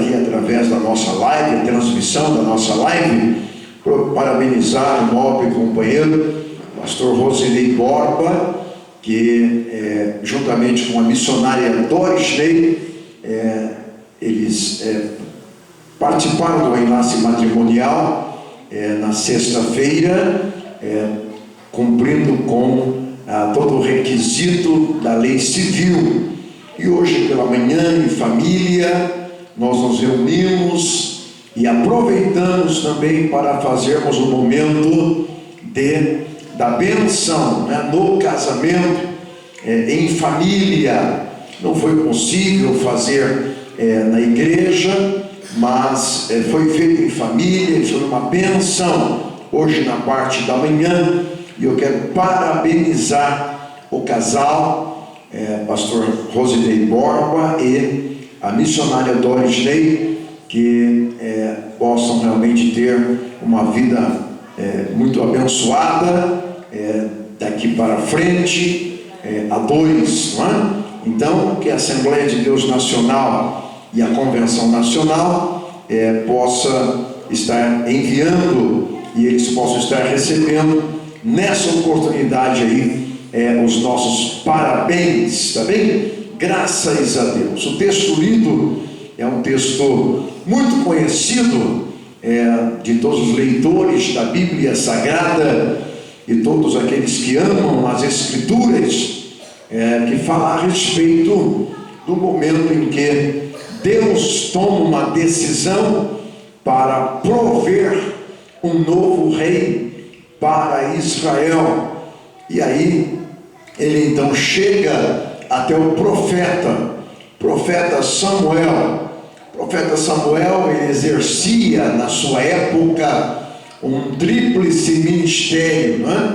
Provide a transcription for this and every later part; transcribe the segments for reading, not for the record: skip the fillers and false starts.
aqui através da nossa live, a transmissão da nossa live, parabenizar o nobre companheiro, pastor Rosilei Borba, que juntamente com a missionária Doris Ney, eles participaram do enlace matrimonial na sexta-feira, cumprindo com todo o requisito da lei civil. E hoje pela manhã, em família, nós nos reunimos e aproveitamos também para fazermos um momento da bênção, no casamento, em família. Não foi possível fazer na igreja, mas foi feito em família, e foi uma bênção hoje na parte da manhã. E eu quero parabenizar o casal, pastor Rosilei Borba e a missionária Doris Ney, que possam realmente ter uma vida muito abençoada daqui para frente, a dois, não é? Então, que a Assembleia de Deus Nacional e a Convenção Nacional possa estar enviando e eles possam estar recebendo nessa oportunidade aí os nossos parabéns, tá bem? Graças a Deus. O texto lido é um texto muito conhecido de todos os leitores da Bíblia Sagrada e todos aqueles que amam as Escrituras, que fala a respeito do momento em que Deus toma uma decisão para prover um novo rei para Israel. E aí ele então chega até o profeta Samuel. O profeta Samuel, ele exercia na sua época um tríplice ministério, não é?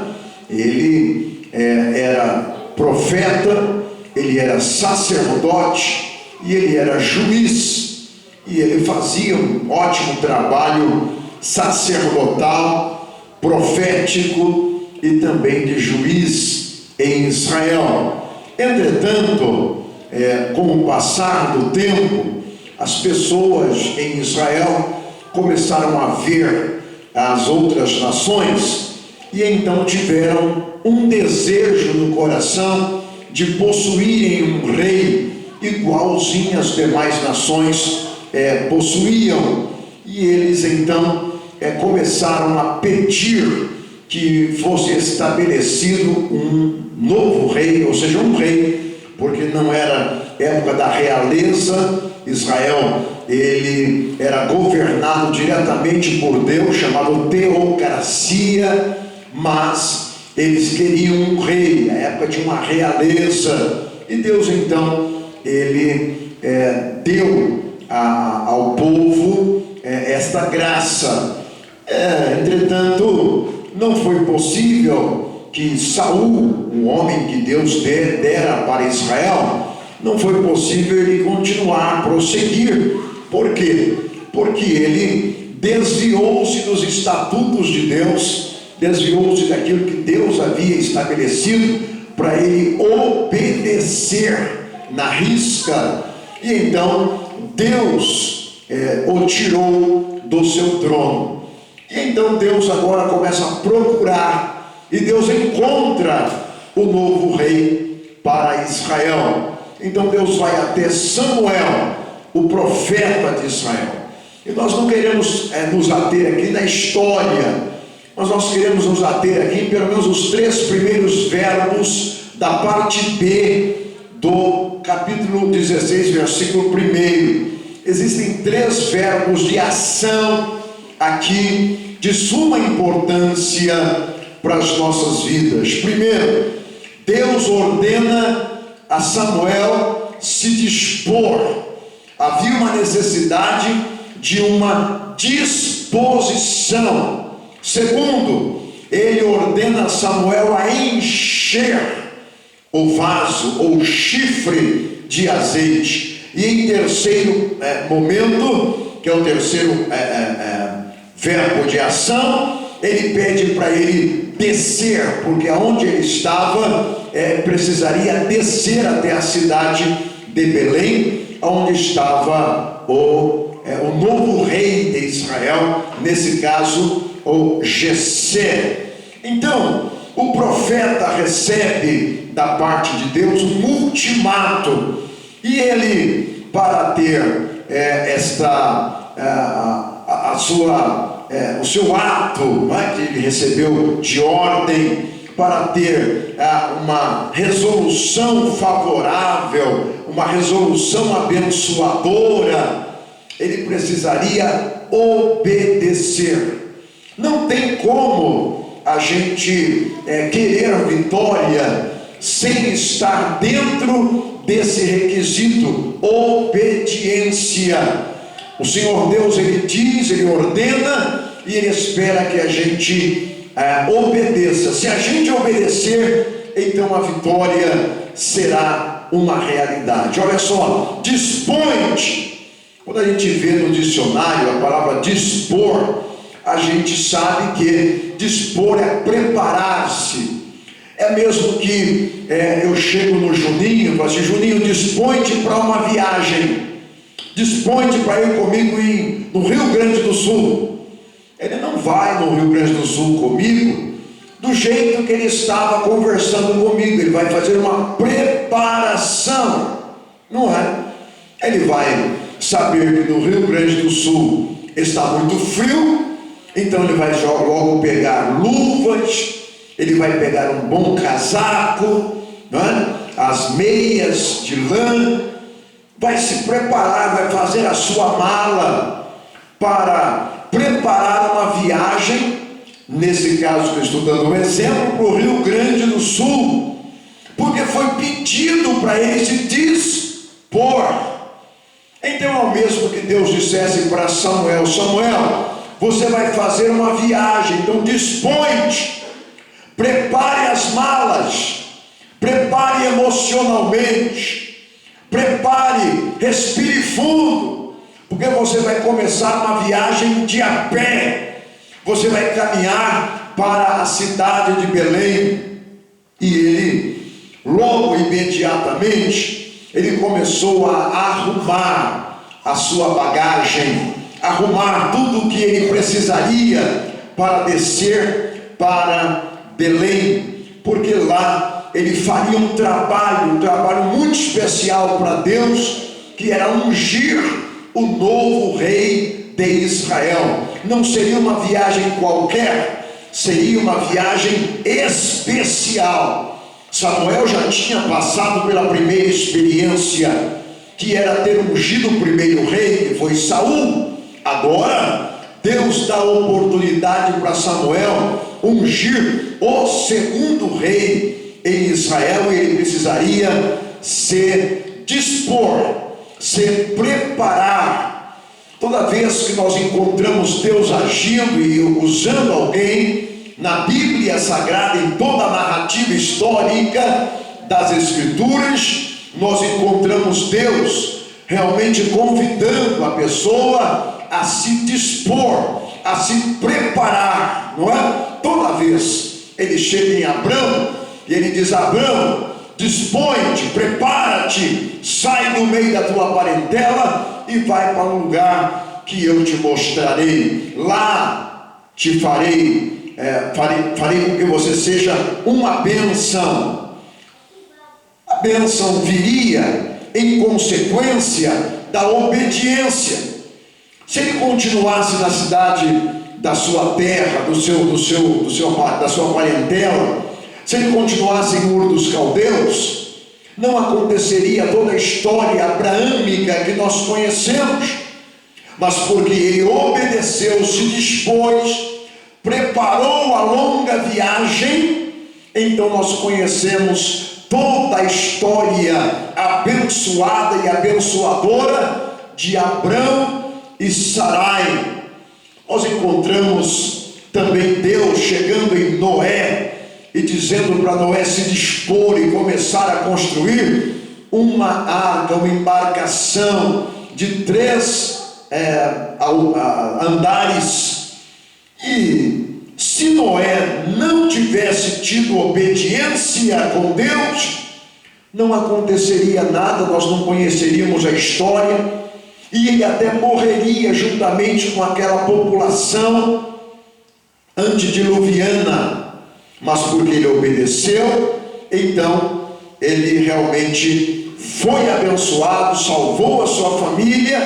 Ele era profeta, ele era sacerdote e ele era juiz, e ele fazia um ótimo trabalho sacerdotal, profético e também de juiz em Israel. Entretanto, com o passar do tempo, as pessoas em Israel começaram a ver as outras nações e então tiveram um desejo no coração de possuírem um rei igualzinho às demais nações possuíam. E eles então começaram a pedir que fosse estabelecido um novo rei, ou seja, um rei, porque não era época da realeza. Israel, ele era governado diretamente por Deus, chamado teocracia, mas eles queriam um rei, a época de uma realeza, e Deus então, ele deu ao povo esta graça. Entretanto, não foi possível que Saul, o homem que Deus dera para Israel, não foi possível ele continuar, prosseguir. Por quê? Porque ele desviou-se dos estatutos de Deus, desviou-se daquilo que Deus havia estabelecido para ele obedecer na risca, e então Deus o tirou do seu trono. E então Deus agora começa a procurar, e Deus encontra o novo rei para Israel. Então Deus vai até Samuel, o profeta de Israel. E nós não queremos nos ater aqui na história, mas nós queremos nos ater aqui em pelo menos os 3 primeiros verbos da parte B do capítulo 16, versículo 1. Existem 3 verbos de ação aqui de suma importância para as nossas vidas. Primeiro, Deus ordena a Samuel se dispor. Havia uma necessidade de uma disposição. Segundo, ele ordena a Samuel a encher o vaso ou chifre de azeite. E em terceiro momento, que é o terceiro verbo de ação, ele pede para ele descer, porque aonde ele estava precisaria descer até a cidade de Belém, onde estava o novo rei de Israel, nesse caso o Jessé. Então o profeta recebe da parte de Deus um ultimato, e ele, para ter o seu ato, que ele recebeu de ordem, para ter uma resolução favorável, uma resolução abençoadora, ele precisaria obedecer. Não tem como a gente querer vitória sem estar dentro desse requisito: obediência. O Senhor Deus, ele diz, ele ordena, e ele espera que a gente obedeça. Se a gente obedecer, então a vitória será uma realidade. Olha só, dispõe-te. Quando a gente vê no dicionário a palavra dispor, a gente sabe que dispor é preparar-se. É mesmo que eu chego no Juninho e falo assim: Juninho, dispõe-te para uma viagem, dispõe-te para ir comigo no Rio Grande do Sul. Ele não vai no Rio Grande do Sul comigo do jeito que ele estava conversando comigo. Ele vai fazer uma preparação, não é? Ele vai saber que no Rio Grande do Sul está muito frio, então ele vai logo pegar luvas, ele vai pegar um bom casaco, não é? As meias de lã, vai se preparar, vai fazer a sua mala para preparar uma viagem. Nesse caso que eu estou dando um exemplo, para o Rio Grande do Sul, porque foi pedido para ele se dispor. Então é o mesmo que Deus dissesse para Samuel: Samuel, você vai fazer uma viagem, então dispõe-te, prepare as malas, prepare emocionalmente, prepare, respire fundo, porque você vai começar uma viagem de a pé. Você vai caminhar para a cidade de Belém. E ele, logo imediatamente, ele começou a arrumar a sua bagagem, arrumar tudo o que ele precisaria para descer para Belém, porque lá ele faria um trabalho muito especial para Deus, que era ungir o novo rei de Israel. Não seria uma viagem qualquer, seria uma viagem especial. Samuel já tinha passado pela primeira experiência, que era ter ungido o primeiro rei, que foi Saul. Agora Deus dá a oportunidade para Samuel ungir o segundo rei em Israel, e ele precisaria se dispor, se preparar. Toda vez que nós encontramos Deus agindo e usando alguém na Bíblia Sagrada, em toda a narrativa histórica das Escrituras, nós encontramos Deus realmente convidando a pessoa a se dispor, a se preparar, não é? Toda vez ele chega em Abrão e ele diz: Abrão, dispõe-te, prepara-te, sai do meio da tua parentela e vai para um lugar que eu te mostrarei. Lá te farei com que você seja uma bênção. A bênção viria em consequência da obediência. Se ele continuasse na cidade da sua terra, da sua parentela, se ele continuasse em Ur dos Caldeus, não aconteceria toda a história abraâmica que nós conhecemos. Mas porque ele obedeceu, se dispôs, preparou a longa viagem, então nós conhecemos toda a história abençoada e abençoadora de Abrão e Sarai. Nós encontramos também Deus chegando em Noé e dizendo para Noé se dispor e começar a construir uma arca, uma embarcação de 3 andares. E se Noé não tivesse tido obediência com Deus, não aconteceria nada, nós não conheceríamos a história. e ele até morreria juntamente com aquela população antediluviana, mas porque ele obedeceu, então ele realmente foi abençoado, salvou a sua família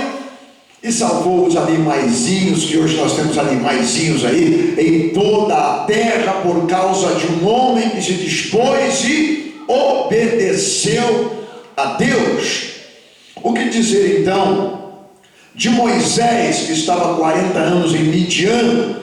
e salvou os animaizinhos, que hoje nós temos animaizinhos aí em toda a terra, por causa de um homem que se dispôs e obedeceu a Deus. O que dizer então de Moisés, que estava 40 anos em Midian,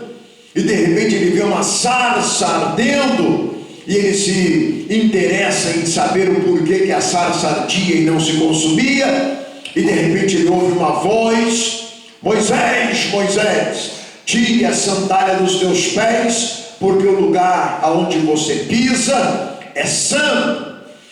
e de repente ele vê uma sarça ardendo, e ele se interessa em saber o porquê que a sarça ardia e não se consumia, e de repente ele ouve uma voz: Moisés, Moisés, tire a sandália dos teus pés, porque o lugar aonde você pisa é santo.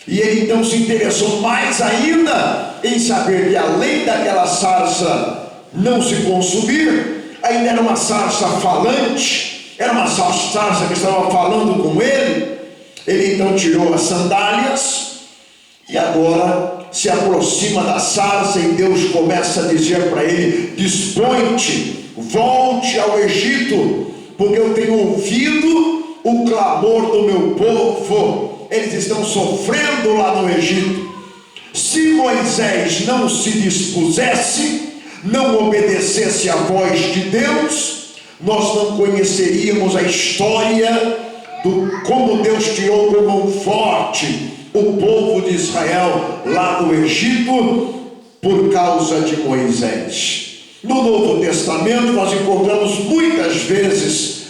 E ele então se interessou mais ainda em saber que além daquela sarça não se consumir, ainda era uma sarça falante, era uma sarça que estava falando com ele. Ele então tirou as sandálias e agora se aproxima da sarça, e Deus começa a dizer para ele: dispõe-te, volte ao Egito, porque eu tenho ouvido o clamor do meu povo, eles estão sofrendo lá no Egito. Se Moisés não se dispusesse, não obedecesse à voz de Deus, nós não conheceríamos a história do como Deus tirou com mão forte o povo de Israel lá do Egito por causa de Moisés. No Novo Testamento nós encontramos muitas vezes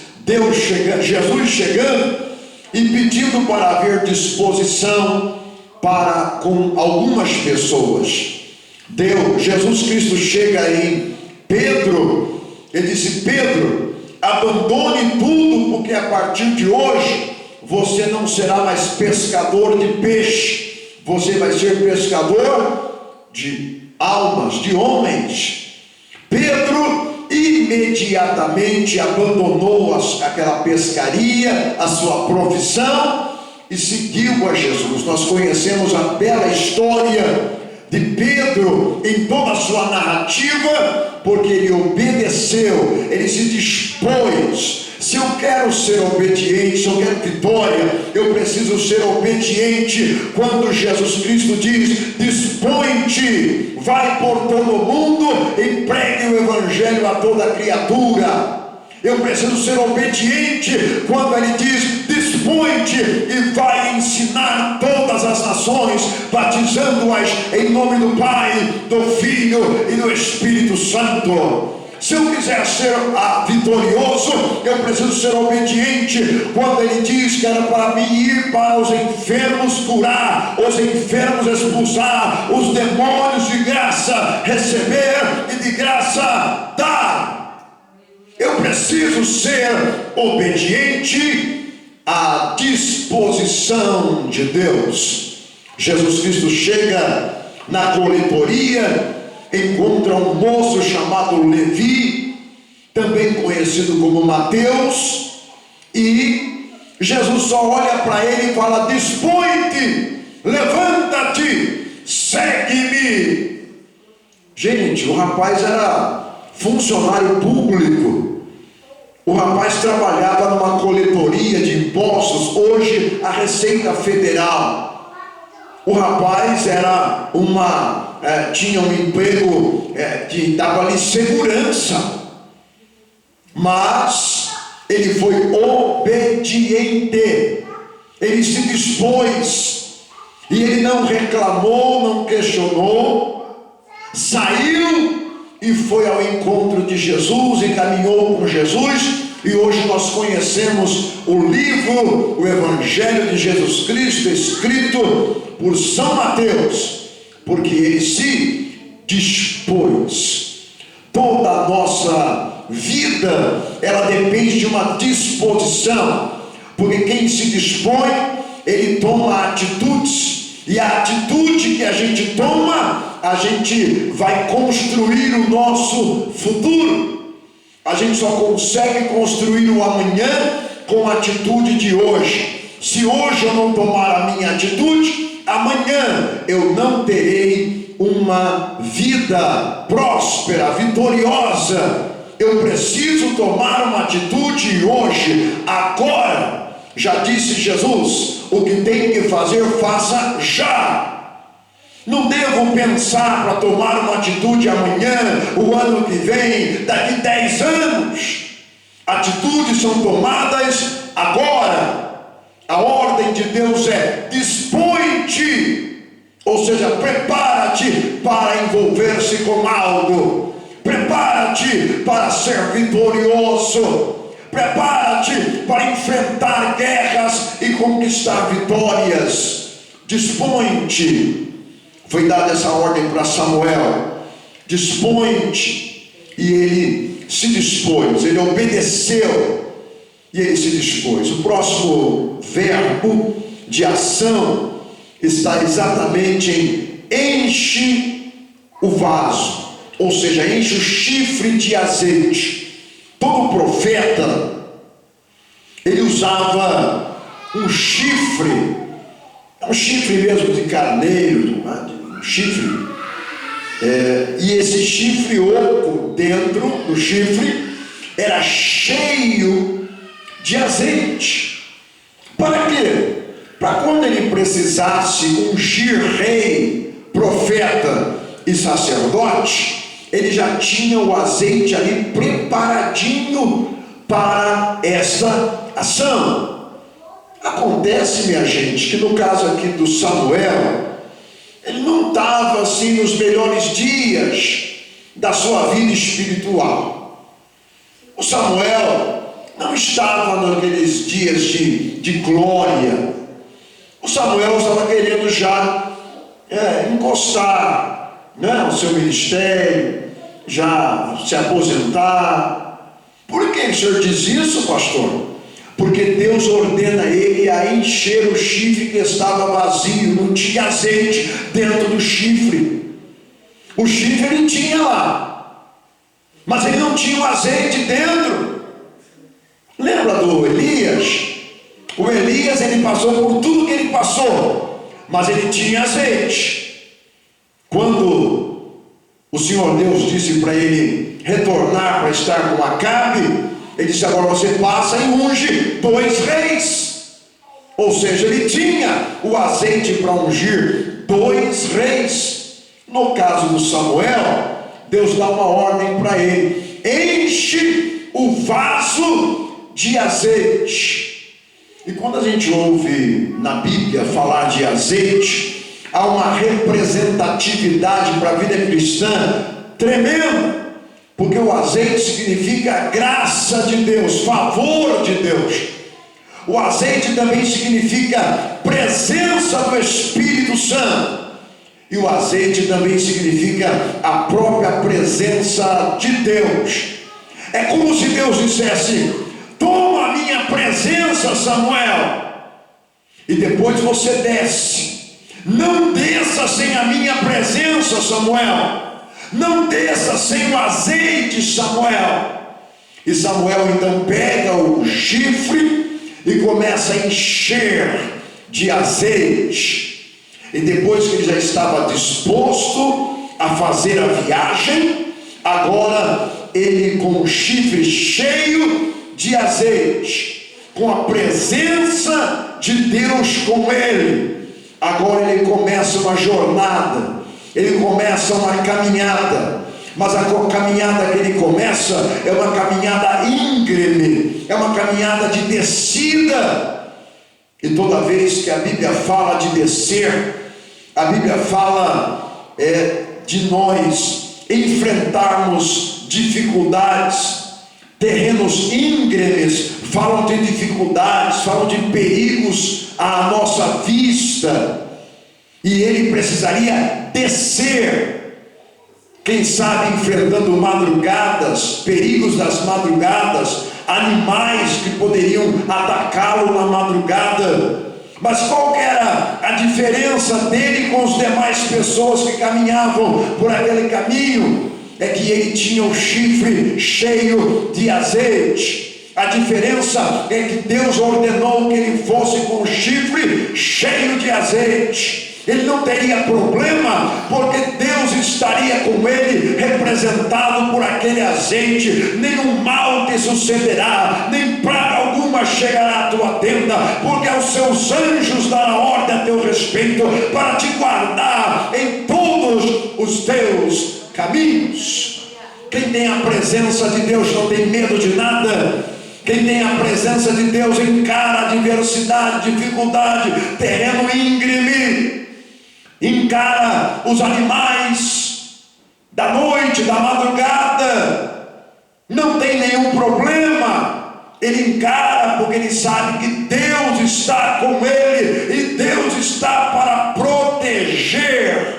Jesus chegando e pedindo para haver disposição para com algumas pessoas. Jesus Cristo chega em Pedro, ele disse: Pedro, abandone tudo, porque a partir de hoje você não será mais pescador de peixe, você vai ser pescador de almas, de homens. Pedro imediatamente abandonou aquela pescaria, a sua profissão, e seguiu a Jesus. Nós conhecemos a bela história de Pedro em toda a sua narrativa, porque ele obedeceu, ele se dispôs. Se eu quero ser obediente, se eu quero vitória, eu preciso ser obediente. Quando Jesus Cristo diz: dispõe-te, vai por todo o mundo e pregue o evangelho a toda criatura. Eu preciso ser obediente quando ele diz: dispõe-te e vai ensinar todas as nações, batizando-as em nome do Pai, do Filho e do Espírito Santo. Se eu quiser ser vitorioso, eu preciso ser obediente quando ele diz que era para mim ir para os enfermos curar, os enfermos expulsar, os demônios de graça receber e de graça dar. Eu preciso ser obediente à disposição de Deus. Jesus Cristo chega na coletoria, encontra um moço chamado Levi, também conhecido como Mateus, e Jesus só olha para ele e fala: dispõe-te, levanta-te, segue-me. Gente, o rapaz era funcionário público, o rapaz trabalhava numa coletoria de impostos, hoje a Receita Federal. O rapaz era tinha um emprego que dava ali segurança, mas ele foi obediente, ele se dispôs, e ele não reclamou, não questionou, saiu e foi ao encontro de Jesus e caminhou com Jesus. E hoje nós conhecemos o livro, o Evangelho de Jesus Cristo, escrito por São Mateus, porque ele se dispôs. Toda a nossa vida, ela depende de uma disposição, porque quem se dispõe, ele toma atitudes, e a atitude que a gente toma, a gente vai construir o nosso futuro. A gente só consegue construir o amanhã com a atitude de hoje. Se hoje eu não tomar a minha atitude, amanhã eu não terei uma vida próspera, vitoriosa, eu preciso tomar uma atitude hoje, agora. Já disse Jesus, o que tem que fazer, faça já. Não devo pensar para tomar uma atitude amanhã, o ano que vem, daqui 10 anos. Atitudes são tomadas agora. A ordem de Deus é: dispõe-te, ou seja, prepara-te para envolver-se com algo. Prepara-te para ser vitorioso. Prepara-te para enfrentar guerras e conquistar vitórias. Dispõe-te. Foi dada essa ordem para Samuel. Dispõe-te. E ele se dispôs, ele obedeceu e ele se dispôs. O próximo verbo de ação está exatamente em enche o vaso, ou seja, enche o chifre de azeite. Todo profeta, ele usava um chifre mesmo de carneiro, um chifre, e esse chifre oco dentro do chifre era cheio de azeite. Para quê? Para quando ele precisasse ungir rei, profeta e sacerdote, ele já tinha o azeite ali preparadinho para essa ação. Acontece, minha gente, que no caso aqui do Samuel, ele não estava assim nos melhores dias da sua vida espiritual. O Samuel não estava naqueles dias de glória. O Samuel estava querendo já encostar o seu ministério, já se aposentar. Por que o senhor diz isso, pastor? Porque Deus ordena ele a encher o chifre que estava vazio, não tinha azeite dentro do chifre. O chifre ele tinha lá, mas ele não tinha o azeite dentro. Lembra do Elias? O Elias, ele passou por tudo que ele passou, mas ele tinha azeite. Quando o Senhor Deus disse para ele retornar para estar com Acabe, ele disse: agora você passa e unge 2 reis. Ou seja, ele tinha o azeite para ungir 2 reis. No caso do Samuel, Deus dá uma ordem para ele: enche o vaso de azeite. E quando a gente ouve na Bíblia falar de azeite, há uma representatividade para a vida cristã tremenda, porque o azeite significa graça de Deus, favor de Deus. O azeite também significa presença do Espírito Santo, e o azeite também significa a própria presença de Deus. É como se Deus dissesse: toma a minha presença, Samuel, e depois você desce. Não desça sem a minha presença, Samuel. Não desça sem o azeite, Samuel. E Samuel então pega o chifre e começa a encher de azeite. E depois que ele já estava disposto a fazer a viagem, agora ele, com o chifre cheio de azeite, com a presença de Deus com ele, agora ele começa uma jornada, ele começa uma caminhada. Mas a caminhada que ele começa é uma caminhada íngreme, é uma caminhada de descida. E toda vez que a Bíblia fala de descer, a Bíblia fala de nós enfrentarmos dificuldades. Terrenos íngremes falam de dificuldades, falam de perigos à nossa vista, e ele precisaria descer. Quem sabe enfrentando madrugadas, perigos das madrugadas, animais que poderiam atacá-lo na madrugada. Mas qual era a diferença dele com as demais pessoas que caminhavam por aquele caminho? É que ele tinha o chifre cheio de azeite. A diferença é que Deus ordenou que ele fosse com o chifre cheio de azeite. Ele não teria problema, porque Deus estaria com ele, representado por aquele azeite. Nenhum mal te sucederá, nem praga alguma chegará à tua tenda, porque aos seus anjos dará ordem a teu respeito, para te guardar em todos os teus caminhos. Quem tem a presença de Deus não tem medo de nada. Quem tem a presença de Deus encara a adversidade, dificuldade, terreno íngreme, encara os animais da noite, da madrugada, não tem nenhum problema. Ele encara porque ele sabe que Deus está com ele, e Deus está para proteger,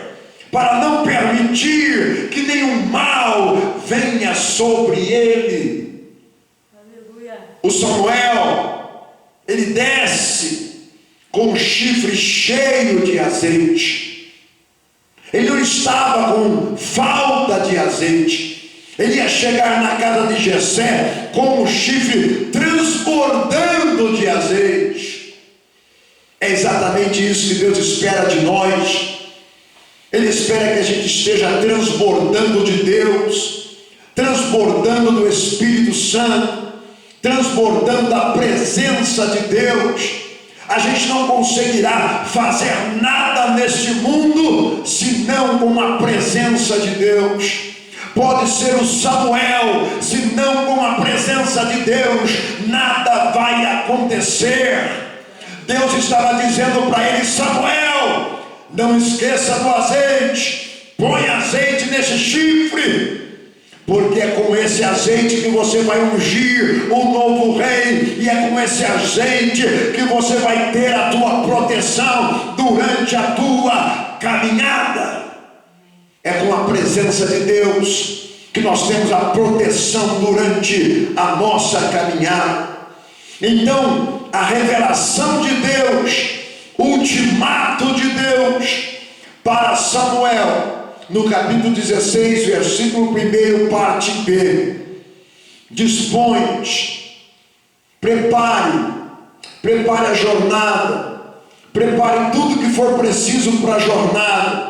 para não permitir que nenhum mal venha sobre ele. O Samuel, ele desce com o chifre cheio de azeite. Ele não estava com falta de azeite. Ele ia chegar na casa de Jessé com o chifre transbordando de azeite. É exatamente isso que Deus espera de nós. Ele espera que a gente esteja transbordando de Deus, transbordando do Espírito Santo, transbordando da presença de Deus. A gente não conseguirá fazer nada neste mundo senão com a presença de Deus. Pode ser o Samuel, se não com a presença de Deus, nada vai acontecer. Deus estava dizendo para ele: Samuel, não esqueça do azeite, põe azeite nesse chifre, porque é com esse azeite que você vai ungir o novo rei, e é com esse azeite que você vai ter a tua proteção durante a tua caminhada. É com a presença de Deus que nós temos a proteção durante a nossa caminhada. Então, a revelação de Deus, o ultimato de Deus para Samuel, no capítulo 16, versículo 1, parte B: dispõe-te, prepare a jornada, prepare tudo que for preciso para a jornada,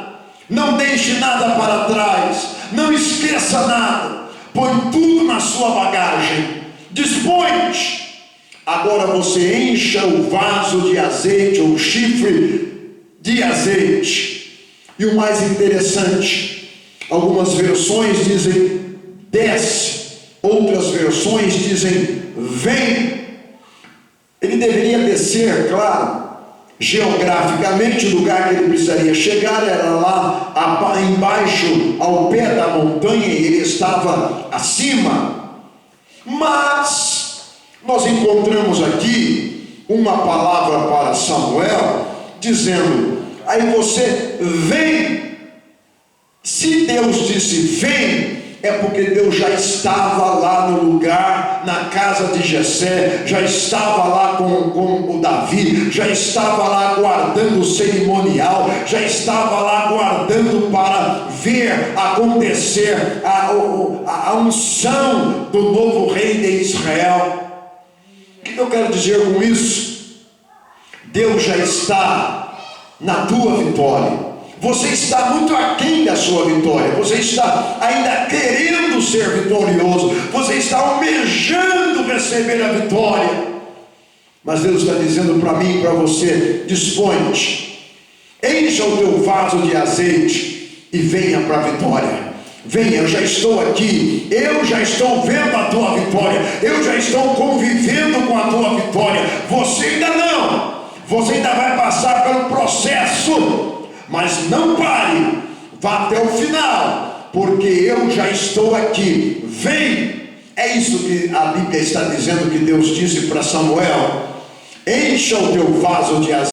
não deixe nada para trás, não esqueça nada, põe tudo na sua bagagem, dispõe-te. Agora você encha o vaso de azeite, ou o chifre de azeite. E o mais interessante, algumas versões dizem desce, outras versões dizem vem. Ele deveria descer, claro, geograficamente. O lugar que ele precisaria chegar era lá embaixo, ao pé da montanha, e ele estava acima. Mas nós encontramos aqui uma palavra para Samuel, dizendo: aí você vem. Se Deus disse vem, é porque Deus já estava lá no lugar, na casa de Jessé, já estava lá com o Davi, já estava lá guardando o cerimonial, já estava lá guardando para ver acontecer a unção do novo rei de Israel. O que eu quero dizer com isso? Deus já está na tua vitória. Você está muito aquém da sua vitória. Você está ainda querendo ser vitorioso. Você está almejando receber a vitória. Mas Deus está dizendo para mim e para você: dispõe-te, encha o teu vaso de azeite e venha para a vitória. Venha, eu já estou aqui, eu já estou vendo a tua vitória, eu já estou convivendo com a tua vitória. Você ainda não. Você ainda vai passar pelo processo, mas não pare, vá até o final, porque eu já estou aqui. Vem. É isso que a Bíblia está dizendo, que Deus disse para Samuel: encha o teu vaso de azeite.